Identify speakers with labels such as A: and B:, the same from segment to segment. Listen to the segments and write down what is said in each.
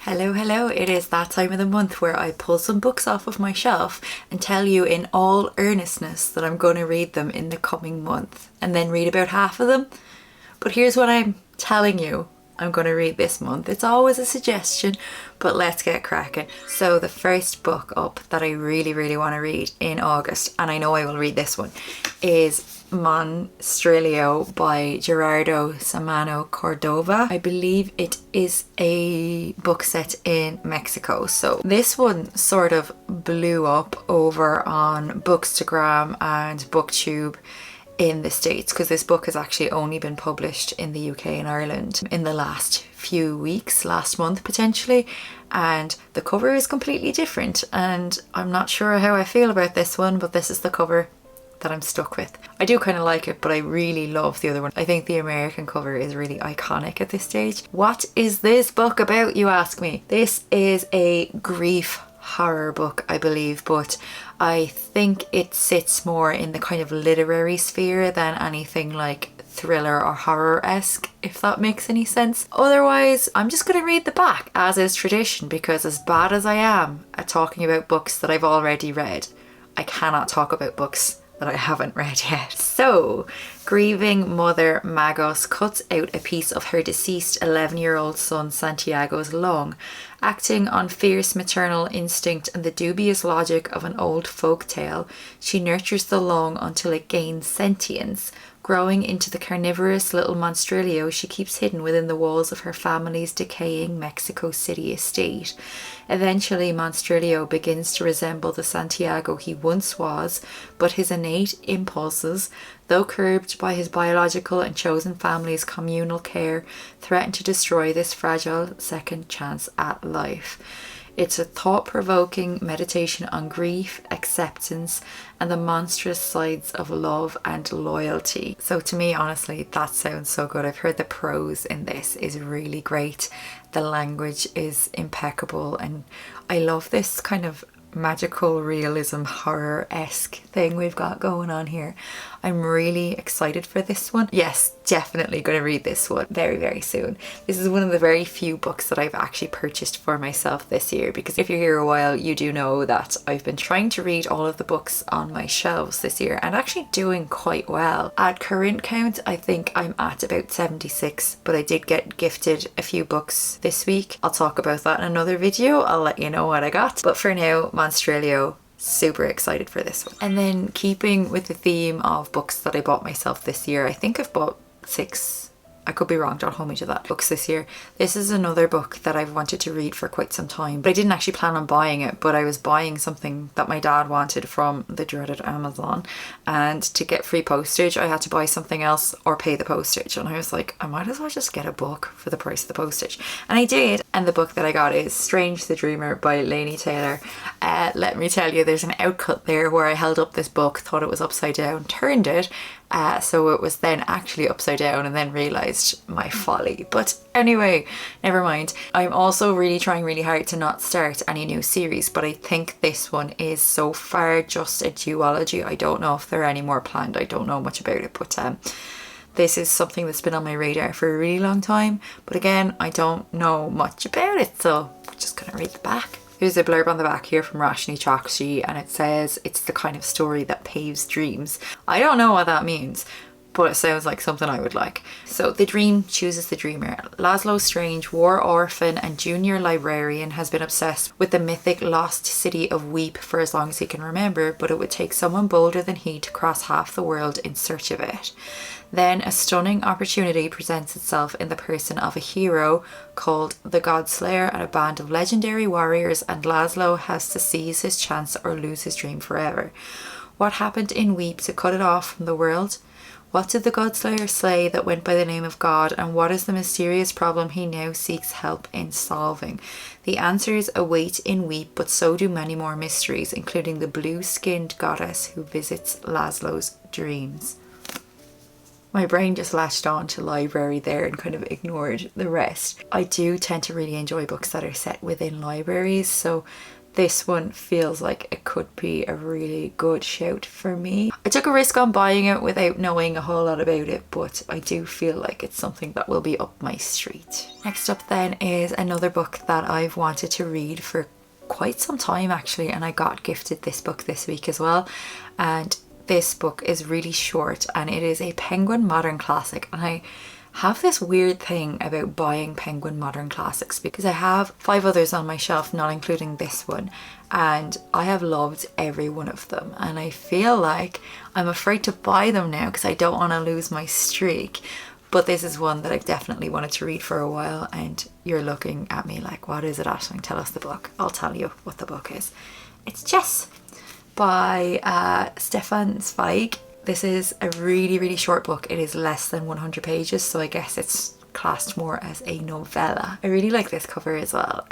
A: Hello, hello. It is that time of the month where I pull some books off of my shelf and tell you in all earnestness that I'm going to read them in the coming month and then read about half of them. But here's what I'm telling you I'm going to read this month. It's always a suggestion, but let's get cracking. So the first book up that I really want to read in August, and I know I will read this one, is Monstrilio by Gerardo Samano Cordova. I believe it is a book set in Mexico. So this one sort of blew up over on Bookstagram and BookTube in the States, because this book has actually only been published in the UK and Ireland in the last few weeks, last month potentially, and the cover is completely different, and I'm not sure how I feel about this one, but this is the cover that I'm stuck with. I do kind of like it, but I really love the other one. I think the American cover is really iconic at this stage. What is this book about, you ask me? This is a grief horror book, I believe, but I think it sits more in the kind of literary sphere than anything like thriller or horror-esque, if that makes any sense. Otherwise, I'm just going to read the back, as is tradition, because as bad as I am at talking about books that I've already read, I cannot talk about books that I haven't read yet. So, grieving mother Magos cuts out a piece of her deceased 11-year-old son Santiago's lung. Acting on fierce maternal instinct and the dubious logic of an old folk tale, she nurtures the lung until it gains sentience. Growing into the carnivorous little monstrilio she keeps hidden within the walls of her family's decaying Mexico City estate. Eventually, Monstrilio begins to resemble the Santiago he once was, but his innate impulses, though curbed by his biological and chosen family's communal care, threaten to destroy this fragile second chance at life. It's a thought-provoking meditation on grief, acceptance, and the monstrous sides of love and loyalty. So to me, honestly, that sounds so good. I've heard the prose in this is really great. The language is impeccable, and I love this kind of magical realism horror-esque thing we've got going on here. I'm really excited for this one. Yes, definitely going to read this one very soon. This is one of the very few books that I've actually purchased for myself this year, because if you're here a while, you do know that I've been trying to read all of the books on my shelves this year and actually doing quite well. At current count, I think I'm at about 76, but I did get gifted a few books this week. I'll talk about that in another video. I'll let you know what I got. But for now, Monstrilio, super excited for this one. And then keeping with the theme of books that I bought myself this year, I think I've bought 6, I could be wrong, don't hold me to that, books this year. This is another book that I've wanted to read for quite some time, but I didn't actually plan on buying it, but I was buying something that my dad wanted from the dreaded Amazon, and to get free postage I had to buy something else or pay the postage, and I was like, I might as well just get a book for the price of the postage, and I did. And the book that I got is Strange the Dreamer by Laini Taylor. Let me tell you, there's an outcut there where I held up this book, thought it was upside down, turned it, so it was then actually upside down, and then realised my folly. But anyway, never mind. I'm also really trying really hard to not start any new series, but I think this one is so far just a duology. I don't know if there are any more planned. I don't know much about it, but this is something that's been on my radar for a really long time, but again, I don't know much about it, so I'm just gonna read the back. There's a blurb on the back here from Roshni Chokshi, and it says it's the kind of story that paves dreams. I don't know what that means, but it sounds like something I would like. So the dream chooses the dreamer. Laszlo Strange, war orphan and junior librarian, has been obsessed with the mythic lost city of Weep for as long as he can remember, but it would take someone bolder than he to cross half the world in search of it. Then a stunning opportunity presents itself in the person of a hero called the Godslayer and a band of legendary warriors, and Laszlo has to seize his chance or lose his dream forever. What happened in Weep to cut it off from the world? What did the Godslayer slay that went by the name of God, and what is the mysterious problem he now seeks help in solving? The answers await in Weep, but so do many more mysteries, including the blue-skinned goddess who visits Laszlo's dreams. My brain just latched on to library there and kind of ignored the rest. I do tend to really enjoy books that are set within libraries, so this one feels like it could be a really good shout for me. I took a risk on buying it without knowing a whole lot about it, but I do feel like it's something that will be up my street. Next up then is another book that I've wanted to read for quite some time actually, and I got gifted this book this week as well. And this book is really short and it is a Penguin modern classic, and I have this weird thing about buying Penguin modern classics because I have 5 others on my shelf, not including this one, and I have loved every one of them, and I feel like I'm afraid to buy them now because I don't want to lose my streak. But this is one that I've definitely wanted to read for a while, and you're looking at me like, what is it, Aisling? Tell us the book. I'll tell you what the book is. It's Chess by Stefan Zweig. This is a really short book. It is less than 100 pages, so I guess it's classed more as a novella. I really like this cover as well.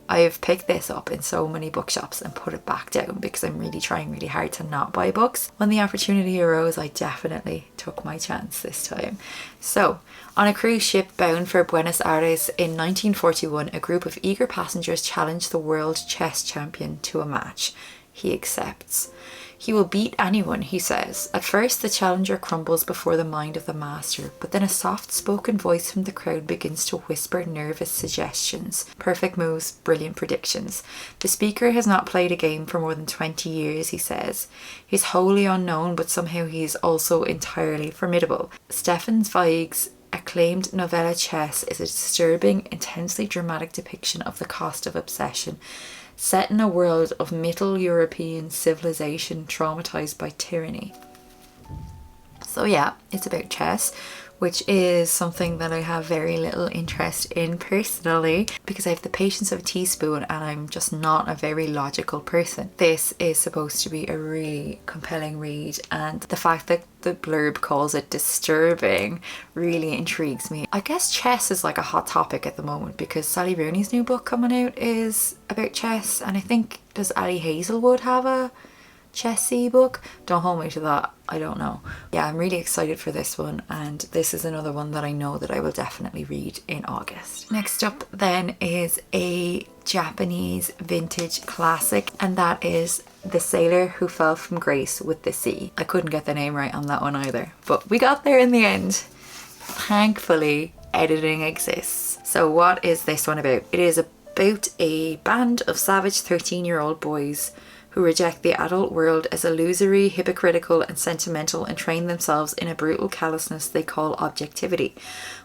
A: I've picked this up in so many bookshops and put it back down because I'm really trying really hard to not buy books. When the opportunity arose, I definitely took my chance this time. So, on a cruise ship bound for Buenos Aires in 1941, a group of eager passengers challenged the world chess champion to a match. He accepts. He will beat anyone, he says. At first, the challenger crumbles before the mind of the master, but then a soft-spoken voice from the crowd begins to whisper nervous suggestions. Perfect moves, brilliant predictions. The speaker has not played a game for more than 20 years, he says. He's wholly unknown, but somehow he is also entirely formidable. Stefan Zweig's acclaimed novella Chess is a disturbing, intensely dramatic depiction of the cost of obsession. Set in a world of Middle European civilization traumatized by tyranny. So yeah, it's about chess, which is something that I have very little interest in personally because I have the patience of a teaspoon and I'm just not a very logical person. This is supposed to be a really compelling read, and the fact that the blurb calls it disturbing really intrigues me. I guess chess is like a hot topic at the moment because Sally Rooney's new book coming out is about chess, and I think, does Ali Hazelwood have a chessy book? Don't hold me to that, I don't know. Yeah, I'm really excited for this one, and this is another one that I know that I will definitely read in August. Next up then is a Japanese vintage classic, and that is The Sailor Who Fell from Grace with the Sea. I couldn't get the name right on that one either, but we got there in the end. Thankfully, editing exists. So what is this one about? It is about a band of savage 13-year-old boys who reject the adult world as illusory, hypocritical and sentimental and train themselves in a brutal callousness they call objectivity.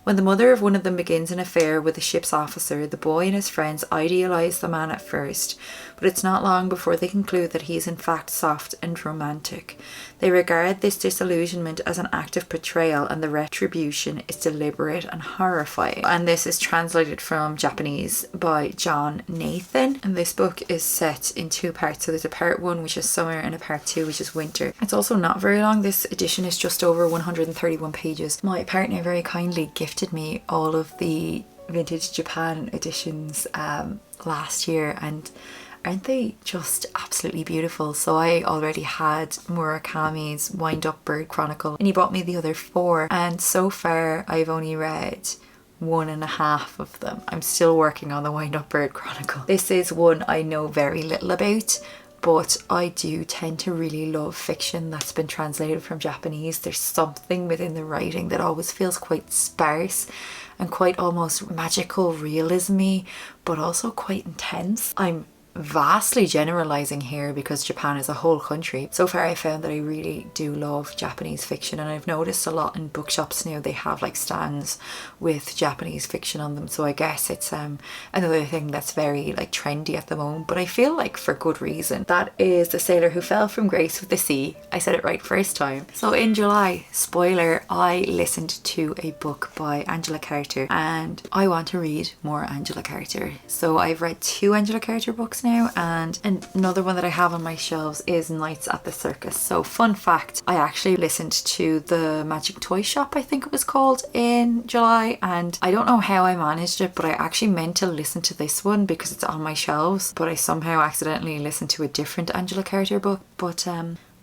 A: When the mother of one of them begins an affair with a ship's officer, the boy and his friends idealise the man at first, but it's not long before they conclude that he is in fact soft and romantic. They regard this disillusionment as an act of betrayal, and the retribution is deliberate and horrifying. And this is translated from Japanese by John Nathan, and this book is set in 2 parts. So there's a part 1 which is summer and a part 2 which is winter. It's also not very long. This edition is just over 131 pages. My partner very kindly gifted me all of the vintage Japan editions last year, and aren't they just absolutely beautiful? So I already had Murakami's Wind Up Bird Chronicle, and he bought me the other 4, and so far I've only read 1.5 of them. I'm still working on the Wind Up Bird Chronicle. This is one I know very little about, but I do tend to really love fiction that's been translated from Japanese. There's something within the writing that always feels quite sparse and quite almost magical realism-y, but also quite intense. I'm vastly generalizing here because Japan is a whole country. So far I found that I really do love Japanese fiction, and I've noticed a lot in bookshops now they have like stands with Japanese fiction on them, so I guess it's another thing that's very like trendy at the moment, but I feel like for good reason. That is The Sailor Who Fell from Grace with the Sea. I said it right first time. So in July, spoiler, I listened to a book by Angela Carter, and I want to read more Angela Carter. So I've read 2 Angela Carter books now, and another one that I have on my shelves is Nights at the Circus. So fun fact, I actually listened to The Magic Toy Shop, I think it was called, in July, and I don't know how I managed it, but I actually meant to listen to this one because it's on my shelves, but I somehow accidentally listened to a different Angela Carter book, but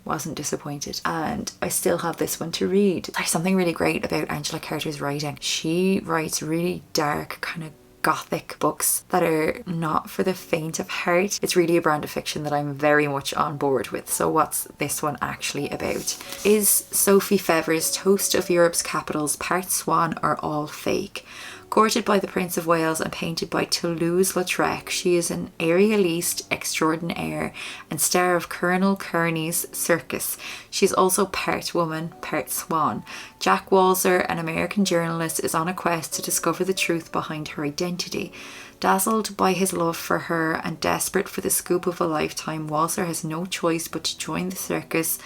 A: wasn't disappointed, and I still have this one to read. There's something really great about Angela Carter's writing. She writes really dark, kind of gothic books that are not for the faint of heart. It's really a brand of fiction that I'm very much on board with. So what's this one actually about? Is Sophie Fever's Toast of Europe's Capitals part swan or all fake? Courted by the Prince of Wales and painted by Toulouse-Lautrec, she is an aerialiste extraordinaire and star of Colonel Kearney's Circus. She's also part woman, part swan. Jack Walzer, an American journalist, is on a quest to discover the truth behind her identity. Dazzled by his love for her and desperate for the scoop of a lifetime, Walzer has no choice but to join the circus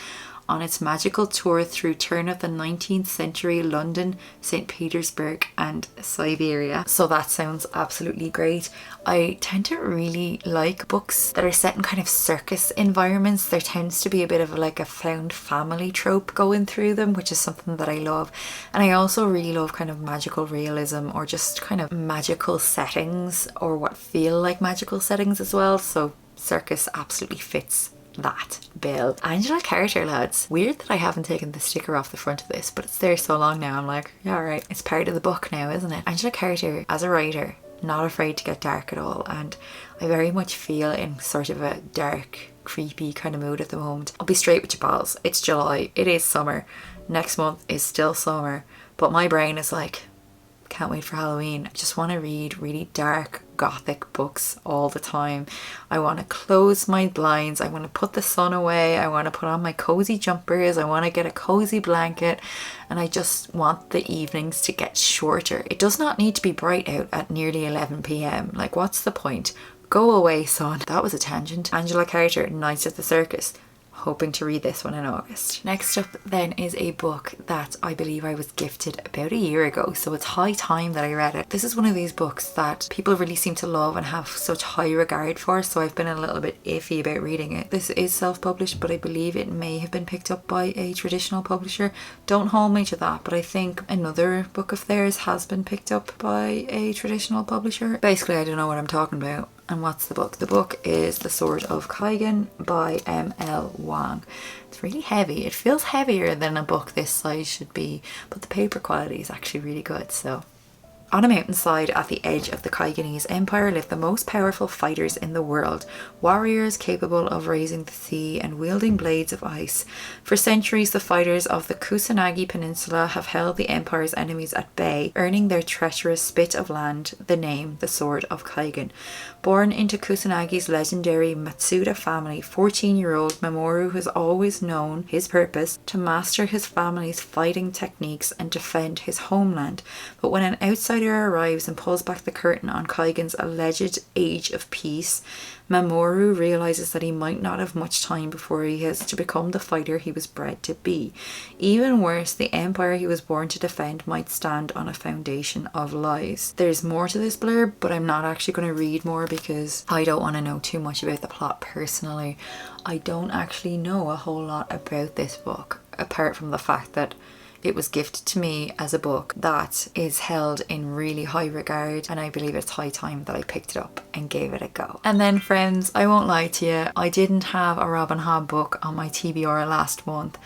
A: on its magical tour through turn of the 19th century London, St. Petersburg and Siberia. So that sounds absolutely great. I tend to really like books that are set in kind of circus environments. There tends to be a bit of like a found family trope going through them, which is something that I love. And I also really love kind of magical realism or just kind of magical settings or what feel like magical settings as well. So circus absolutely fits that bill. Angela Carter, lads. Weird that I haven't taken the sticker off the front of this, but it's there so long now. I'm like, yeah, alright. It's part of the book now, isn't it? Angela Carter, as a writer, not afraid to get dark at all. And I very much feel in sort of a dark, creepy kind of mood at the moment. I'll be straight with you, pals. It's July. It is summer. Next month is still summer. But my brain is like, can't wait for Halloween. I just want to read really dark gothic books all the time. I want to close my blinds. I want to put the sun away. I want to put on my cozy jumpers. I want to get a cozy blanket, and I just want the evenings to get shorter. It does not need to be bright out at nearly 11 p.m. Like, what's the point? Go away, son. That was a tangent. Angela Carter, Nights at the Circus. Hoping to read this one in August. Next up then is a book that I believe I was gifted about a year ago, so it's high time that I read it. This is one of these books that people really seem to love and have such high regard for, so I've been a little bit iffy about reading it. This is self-published, but I believe it may have been picked up by a traditional publisher. Don't hold me to that, but I think another book of theirs has been picked up by a traditional publisher. Basically, I don't know what I'm talking about. And what's the book? The book is The Sword of Kaigen by M.L. Wang. It's really heavy. It feels heavier than a book this size should be, but the paper quality is actually really good. So, on a mountainside at the edge of the Kaigenese Empire lived the most powerful fighters in the world, warriors capable of raising the sea and wielding blades of ice. For centuries, the fighters of the Kusanagi Peninsula have held the Empire's enemies at bay, earning their treacherous spit of land the name the Sword of Kaigen. Born into Kusanagi's legendary Matsuda family, 14-year-old Mamoru has always known his purpose to master his family's fighting techniques and defend his homeland. But when an outsider arrives and pulls back the curtain on Kaigen's alleged age of peace, Mamoru realizes that he might not have much time before he has to become the fighter he was bred to be. Even worse, the empire he was born to defend might stand on a foundation of lies. There's more to this blurb, but I'm not actually going to read more because I don't want to know too much about the plot personally. I don't actually know a whole lot about this book, apart from the fact that it was gifted to me as a book that is held in really high regard, and I believe it's high time that I picked it up and gave it a go. And then, friends, I won't lie to you, I didn't have a Robin Hobb book on my TBR last month,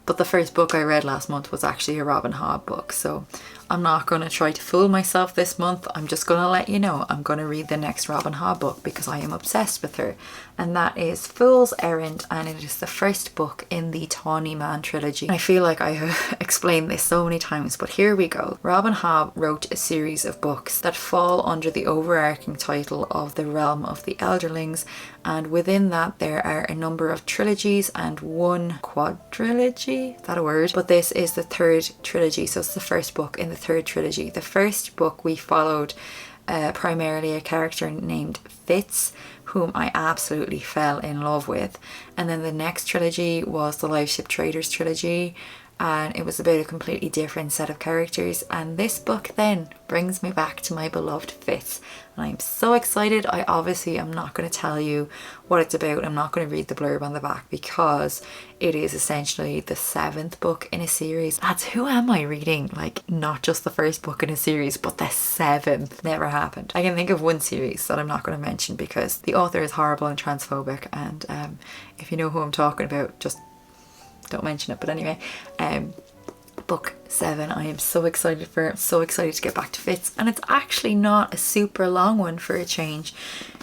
A: but the first book I read last month was actually a Robin Hobb book, so I'm not going to try to fool myself this month. I'm just going to let you know I'm going to read the next Robin Hobb book because I am obsessed with her, and that is Fool's Errand, and it is the first book in the Tawny Man trilogy. I feel like I have explained this so many times, but here we go. Robin Hobb wrote a series of books that fall under the overarching title of The Realm of the Elderlings, and within that there are a number of trilogies and one quadrilogy, is that a word? But this is the third trilogy, so it's the first book in the third trilogy. The first book we followed primarily a character named Fitz, whom I absolutely fell in love with, and then the next trilogy was the Liveship Traders trilogy, and it was about a completely different set of characters, and this book then brings me back to my beloved Fitz, and I'm so excited. I obviously am not going to tell you what it's about. I'm not going to read the blurb on the back because it is essentially the 7th book in a series. That's who am I reading? Like, not just the first book in a series, but the 7th. Never happened. I can think of one series that I'm not going to mention because the author is horrible and transphobic, and if you know who I'm talking about, just don't mention it. But anyway, book 7 I am so excited for. I'm so excited to get back to Fitz, and it's actually not a super long one for a change.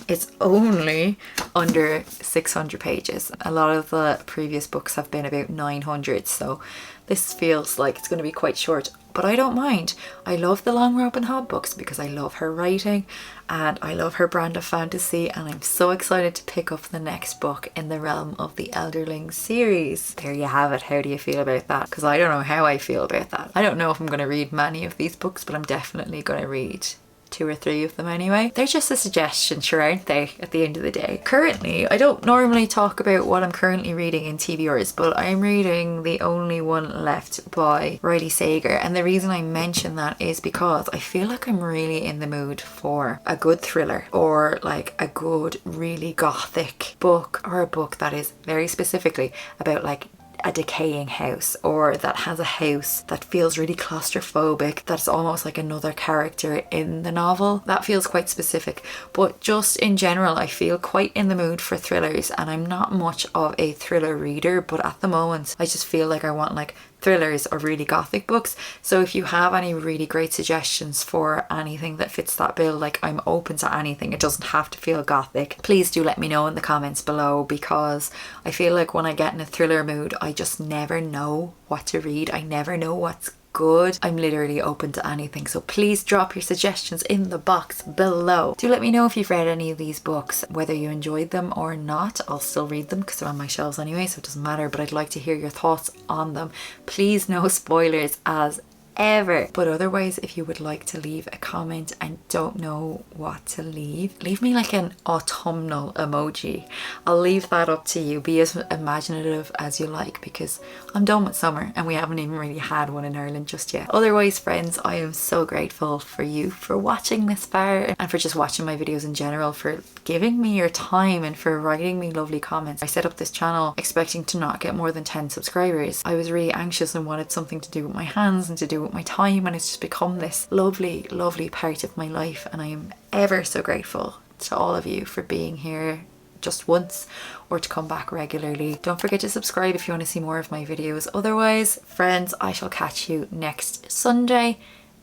A: It's only under 600 pages. A lot of the previous books have been about 900, so this feels like it's going to be quite short, but I don't mind. I love the Long Robin Hobb books because I love her writing and I love her brand of fantasy, and I'm so excited to pick up the next book in the realm of the Elderling series. There you have it. How do you feel about that? Because I don't know how I feel about that. I don't know if I'm going to read many of these books, but I'm definitely going to read 2 or 3 of them anyway. They're just a suggestion, sure, aren't they, at the end of the day? Currently, I don't normally talk about what I'm currently reading in TBRs, but I'm reading The Only One Left by Riley Sager, and the reason I mention that is because I feel like I'm really in the mood for a good thriller, or like a good, really gothic book, or a book that is very specifically about like a decaying house, or that has a house that feels really claustrophobic, that's almost like another character in the novel. That feels quite specific, but just in general I feel quite in the mood for thrillers, and I'm not much of a thriller reader, but at the moment I just feel like I want like thrillers or really gothic books. So if you have any really great suggestions for anything that fits that bill, like I'm open to anything, it doesn't have to feel gothic, please do let me know in the comments below, because I feel like when I get in a thriller mood I just never know what to read. I never know what's good. I'm literally open to anything, so please drop your suggestions in the box below. Do let me know if you've read any of these books, whether you enjoyed them or not. I'll still read them because they're on my shelves anyway, so it doesn't matter, but I'd like to hear your thoughts on them. Please no spoilers as ever, but otherwise if you would like to leave a comment and don't know what to leave me like an autumnal emoji. I'll leave that up to you. Be as imaginative as you like, because I'm done with summer and we haven't even really had one in Ireland just yet. Otherwise, friends, I am so grateful for you for watching this far, and for just watching my videos in general, for giving me your time and for writing me lovely comments. I set up this channel expecting to not get more than 10 subscribers. I was really anxious and wanted something to do with my hands and to do with my time, and it's just become this lovely, lovely part of my life, and I am ever so grateful to all of you for being here just once or to come back regularly. Don't forget to subscribe if you want to see more of my videos. Otherwise, friends, I shall catch you next Sunday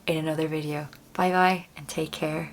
A: in another video. Bye bye and take care.